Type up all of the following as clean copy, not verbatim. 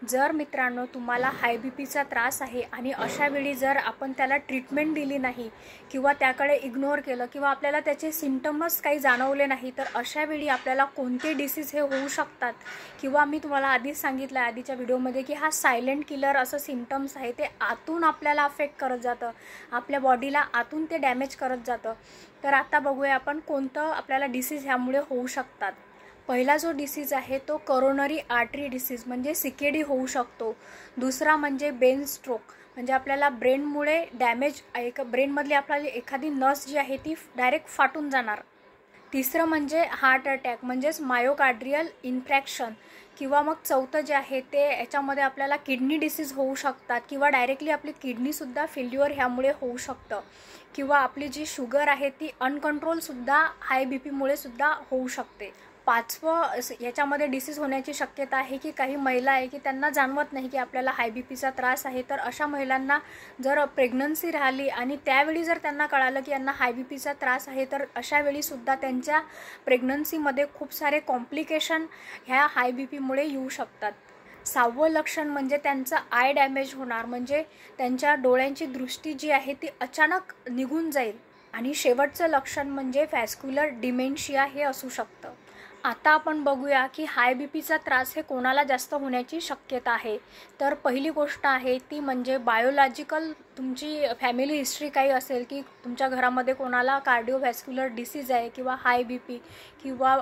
जर मित्रांनो तुम्हाला हाय बीपीचा त्रास आहे आणि अशा वेळी जर आपण त्याला ट्रीटमेंट दिली नाही किंवा त्याकडे इग्नोर केलं किंवा आपल्याला त्याचे सिम्पटम्स काही जाणवले नाही, तर अशा वेळी आपल्याला कोणते डिसीज हे होऊ शकतात किंवा मी तुम्हाला आधीच सांगितलं आधीच्या व्हिडिओमध्ये की हा सायलेंट किलर असं सिम्पटम्स आहे, ते आतून आपल्याला अफेक्ट करत जातं, आपल्या बॉडीला आतून ते डॅमेज करत जातं। तर आता बघूया आपण कोणतं आपल्याला डिसीज ह्यामुळे होऊ शकतात। पहिला जो डिसीज आहे तो कोरोनरी आर्टरी डिसीज म्हणजे सीकेडी होऊ शकतो। दुसरा म्हणजे ब्रेन स्ट्रोक म्हणजे आपल्याला ब्रेनमुळे डॅमेज ब्रेनमधली आपल्याला एखादी नस जी आहे ती डायरेक्ट फाटून जाणार। तिसरं म्हणजे हार्ट अटॅक म्हणजेच मायोकार्डियल इन्फ्रॅक्शन किंवा मग चौथं जे आहे ते याच्यामध्ये आपल्याला किडनी डिसीज होऊ शकतात किंवा डायरेक्टली आपली किडनीसुद्धा फेल्युअर ह्यामुळे होऊ शकतं किंवा आपली जी शुगर आहे ती अनकंट्रोलसुद्धा हाय बी पीमुळे सुद्धा होऊ शकते। पाचवं याच्यामध्ये डिसीज होण्याची शक्यता आहे की काही महिला आहे की त्यांना जाणवत नाही की आपल्याला हाय बी पीचा त्रास आहे, तर अशा महिलांना जर प्रेग्नन्सी राहिली आणि त्यावेळी जर त्यांना कळालं की यांना हाय बी पीचा त्रास आहे, तर अशा वेळीसुद्धा त्यांच्या प्रेग्नन्सीमध्ये खूप सारे कॉम्प्लिकेशन ह्या हाय बी पीमुळे येऊ शकतात। सहावं लक्षण म्हणजे त्यांचं आय डॅमेज होणार, म्हणजे त्यांच्या डोळ्यांची दृष्टी जी आहे ती अचानक निघून जाईल। आणि शेवटचं लक्षण म्हणजे व्हॅस्क्युलर डिमेन्शिया हे असू शकतं। आता आपण बघूया की हाय बी पीचा त्रास हे कोणाला जास्त होण्याची शक्यता आहे। तर पहिली गोष्ट आहे ती म्हणजे बायोलॉजिकल तुमची फॅमिली हिस्ट्री काही असेल की तुमच्या घरामध्ये कोणाला कार्डिओव्हॅस्क्युलर डिसीज आहे किंवा हाय बी पी किंवा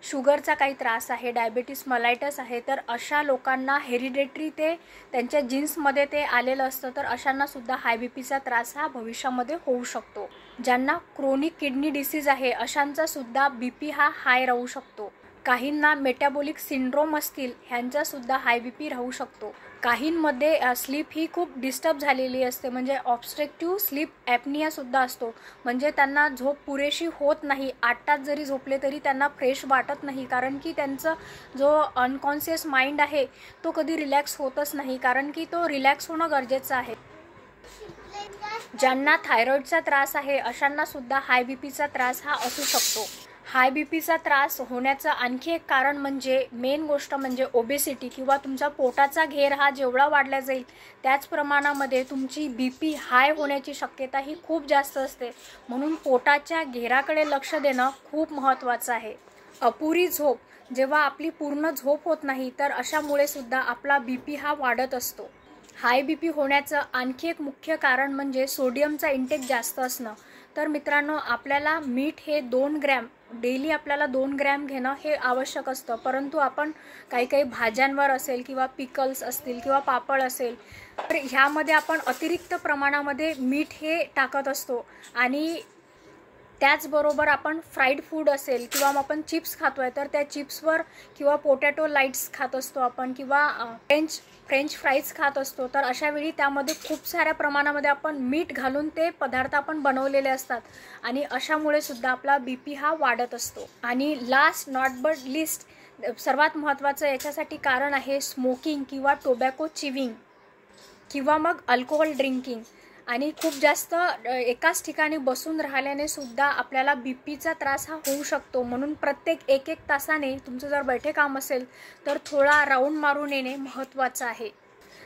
शुगरचा काही त्रास आहे, डायबिटीस मलायटस आहे, तर अशा लोकांना हेरिडेटरी ते त्यांच्या जीन्समध्ये ते आलेलं असतं, तर अशांनासुद्धा हाय बी पीचा त्रास हा भविष्यामध्ये होऊ शकतो। ज्यांना क्रोनिक किडनी डिसीज आहे अशांचासुद्धा बी पी हा हाय राहू शकतो। काहींना मेटाबॉलिक सिंड्रोम असतील ह्यांचासुद्धा हाय बी पी राहू शकतो। काहींमध्ये स्लीप ही खूप डिस्टर्ब झालेली असते, म्हणजे ऑब्स्ट्रक्टिव्ह स्लीप ॲपनियासुद्धा असतो, म्हणजे त्यांना झोप पुरेशी होत नाही, 8 तास जरी झोपले तरी त्यांना फ्रेश वाटत नाही, कारण की त्यांचं जो अनकॉन्शियस माइंड आहे तो कधी रिलॅक्स होतच नाही, कारण की तो रिलॅक्स होणं गरजेचं आहे। ज्यांना थायरॉईडचा त्रास आहे अशांनासुद्धा हाय बी पीचा त्रास हा असू शकतो। हाय बी पीचा त्रास होण्याचं आणखी एक कारण म्हणजे मेन गोष्ट म्हणजे ओबेसिटी किंवा तुमचा पोटाचा घेर हा जेवढा वाढला जाईल त्याच प्रमाणामध्ये तुमची बी पी हाय होण्याची शक्यता ही खूप जास्त असते, म्हणून पोटाच्या घेराकडे लक्ष देणं खूप महत्त्वाचं आहे। अपुरी झोप, जेव्हा आपली पूर्ण झोप होत नाही तर अशामुळे सुद्धा आपला बी पी हा वाढत असतो। हाय बी पी होण्याचं आणखी एक मुख्य कारण म्हणजे सोडियमचा इंटेक जास्त असणं। तर मित्रांनो, आपल्याला मीठ हे 2 ग्रॅम डेली आपल्याला 2 ग्रॅम घेणं हे आवश्यक असतं, परंतु आपण काही भाज्यांवर असेल किंवा पिकल्स असतील किंवा पापड असेल तर ह्यामध्ये आपण अतिरिक्त प्रमाणामध्ये मीठ हे टाकत असतो। आणि त्याचबरोबर आपण फ्राईड फूड असेल किंवा मग आपण चिप्स खातोय तर त्या चिप्सवर किंवा पोटॅटो लाईट्स खात असतो आपण किंवा फ्रेंच फ्राईज खात असतो, तर अशा वेळी त्यामध्ये खूप साऱ्या प्रमाणामध्ये आपण मीठ घालून ते पदार्थ आपण बनवलेले असतात आणि अशामुळे सुद्धा आपला बी पी हा वाढत असतो। आणि लास्ट नॉट बट लिस्ट सर्वात महत्त्वाचं याच्यासाठी कारण आहे स्मोकिंग किंवा टोबॅको चिविंग किंवा मग अल्कोहोल ड्रिंकिंग। आणि खूप जास्त एकाच ठिकाणी बसून राहिल्याने सुद्धा आपल्याला बी पीचा त्रास हा होऊ शकतो, म्हणून प्रत्येक 1-1 तासाने तुमचं जर बैठे काम असेल तर थोडा राऊंड मारून येणे महत्त्वाचं आहे।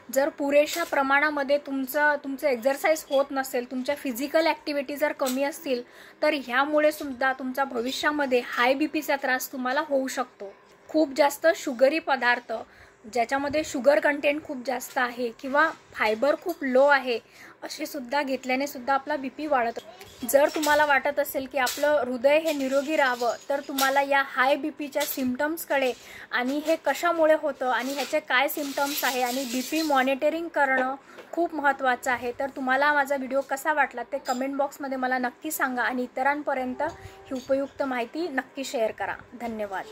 जर पुरेशा प्रमाणामध्ये तुमचं एक्झरसाइज होत नसेल, तुमच्या फिजिकल ॲक्टिव्हिटी जर कमी असतील तर ह्यामुळे सुद्धा तुमचा भविष्यामध्ये हाय बी पीचा त्रास तुम्हाला होऊ शकतो। खूप जास्त शुगरी पदार्थ ज्याच्यामध्ये शुगर कंटेंट खूप जास्त आहे किंवा फायबर खूप लो आहे असे सुद्धा घेतल्याने सुद्धा आपला बी पी वाढत। जर तुम्हाला वाटत असेल की आपलं हृदय हे निरोगी राहावं तर तुम्हाला या हाय बी पीच्या सिम्पटम्सकडे आणि हे कशामुळे होतं आणि ह्याचे काय सिम्पटम्स आहे आणि बी पी मॉनिटरिंग करणं खूप महत्त्वाचं आहे। तर तुम्हाला माझा व्हिडिओ कसा वाटला ते कमेंट बॉक्समध्ये मला नक्की सांगा आणि इतरांपर्यंत ही उपयुक्त माहिती नक्की शेअर करा। धन्यवाद।